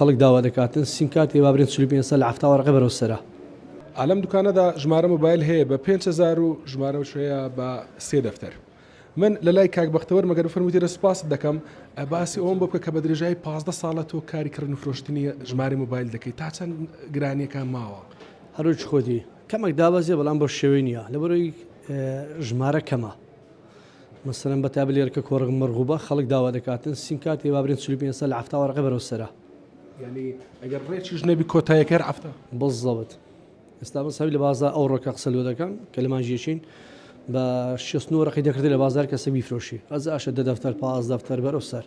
خەڵک داوا دەکاتن سیمکارتی بابرێن 45 سال لە هەفتاوە ڕقە بەرەو سەرە. ئالەم دوکانەدا ژمارە موبایل هەیە بە 5,000 و ژمارە شوەیە بە 3 دەفتەر. من لە لای کاک بەختەوەر مەگەر فەرموویتە سپاس دەکەم باسی ئەوم بۆ بکە کە بە درێژایی 15 ساڵە تۆ کاریکردن و فرۆشتنی ژمارە موبایل دەکەیت تا چەند گرانیەکان ماوە. هەروچ خۆتی کەمێک دابەزێ بەڵام بۆ شێوەی نییە لەبەرەوەی ژمارە کەمە. مەسەلەن بە تابلێرکە کۆڕگ مەرغوبە خەڵک داوا دەکاتن سیمکارتی بابرێن 45 سال لە هەفتاوە ڕقە بەرەو سەرە. یعنی ئەگەر ڕێکیش نەبی کۆتاییەکە هەفتە بەڵزەوت ئێستا بەسەوی لە بازار ئەو ڕۆکە قسە لێ دەکەم کە لە مانجیەچین بە 69 ڕقی دەکردی لە بازار کەسە بیفرۆشی ئەز ئاشە 10 دەفتەر 15 دەفتەر بەرەو سەر.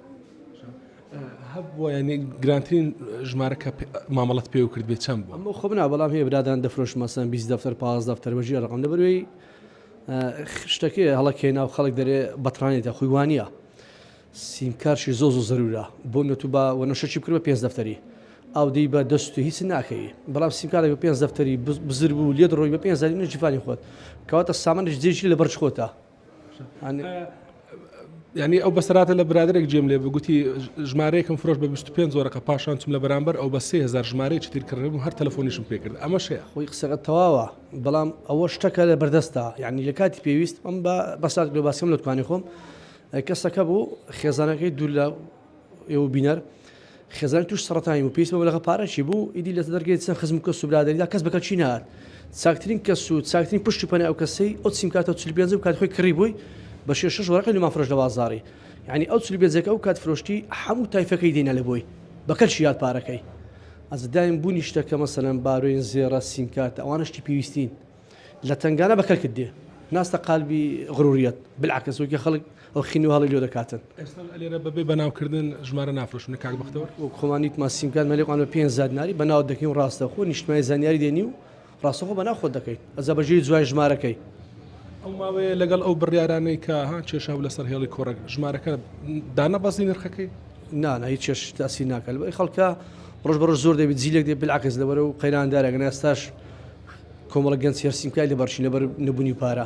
هەبووە ینی گرانترین ژمارەکە مامەڵەت پێ و کرد بێت چەند بوو. ئەمە خۆ بنا بەڵام هەیە برادان دەفرۆش مەسەن 20 دەفتەر 15 دەفتەر بەژێ ڕقم لەبەرەوەی شتەکەی هەڵەکێنا و خەڵک دەرێ بەترانێتە خۆی وانە سیمکارشی زۆ زەرورە بۆ نەتو بە وەنەشەکی کرد بە 5 دەفتەری ئەو دەی بە دەست و هیچ ناکەی بەڵام سیمکارێک بە 5 دەفتەری بزر بوو لێت ڕۆی بە 5 جیفانی خۆت کەواتە سامانش جێشی لە بەرج خۆتە. ینی ئەو بەسەراتە لە برادێک جێم لێ بگوتی ژمارەیەکم فرۆش بە 25 زۆرەکە پاشان چم لە بەرامبەر ئەو بە 3000 ژمارەیەکی تیرکردن و هەر تەلەفۆنیشم پێ کرد ئەمە شەیە خۆی قسەکە تەواوە بەڵام ئەوە شتەکە لە بەردەستە یعنی لە کاتی پێویست ئەم بەسات لە باسیەم لە توانی خۆم کەسەکە بوو خێزانەکەی دوور لە ئێوە بینەر خێزان توش سەرەتانی و پێویست بە لەغە پارەکی بوو ئیدی لە دەرگێت چەند خزم کەس و برادەریدا کەس بەکە چی نهات چاکترین کەس و چاکترین پشتی پەنە ئەو کەسەی ئەو سیمکاتە 45 و کات خۆی کڕی بووی بە 6 وەرەقی لە مافرۆش لە بازاڕی یعنی ئەو 45ەکە ئەو کات فرۆشتی هەموو تایفەکەی دێنە لە بۆی بەکەل یاد پارەکەی ئەز دایم بوونی شتەکە مەسەلەن باروین زێرە سیمکاتە ئەوانشتی پێویستین لە تنگانە بەکەل کرد دێ ناستە قالبی غروریەت بالعکس وەکی خەڵک ئەو خینی و هەڵی لێ دەکاتن. ئێستا لێرە بەبێ بەناوکردن ژمارە نافرۆشن کاک بەختەوەر و خۆمانیت ما سیمکات مەلێکوان بە 5 زادناری بەناو دەکەین و ڕاستە خۆ نیشتمای زانیاری دێنی و ڕاستەخۆ بەناو خۆت دەکەیت ئەزە بەژێری جوان ژمارەکەی ئەو ماوەیە لەگەڵ ئەو بڕیارانەی کە ها کێشا و لەسەر هێڵی کۆڕک ژمارەکە دانەبەزی نرخەکەی نانە هیچ چێش تاسی ناکات بەی خەڵکە ڕۆژ بە ڕۆژ زۆر دەبێت جیلێک دێ بالعکس لەبەرە و قەیراندارێک ناستاش کۆمەڵە گەنج سیمکای لە بەرچین لەبەر نەبوونی پارە.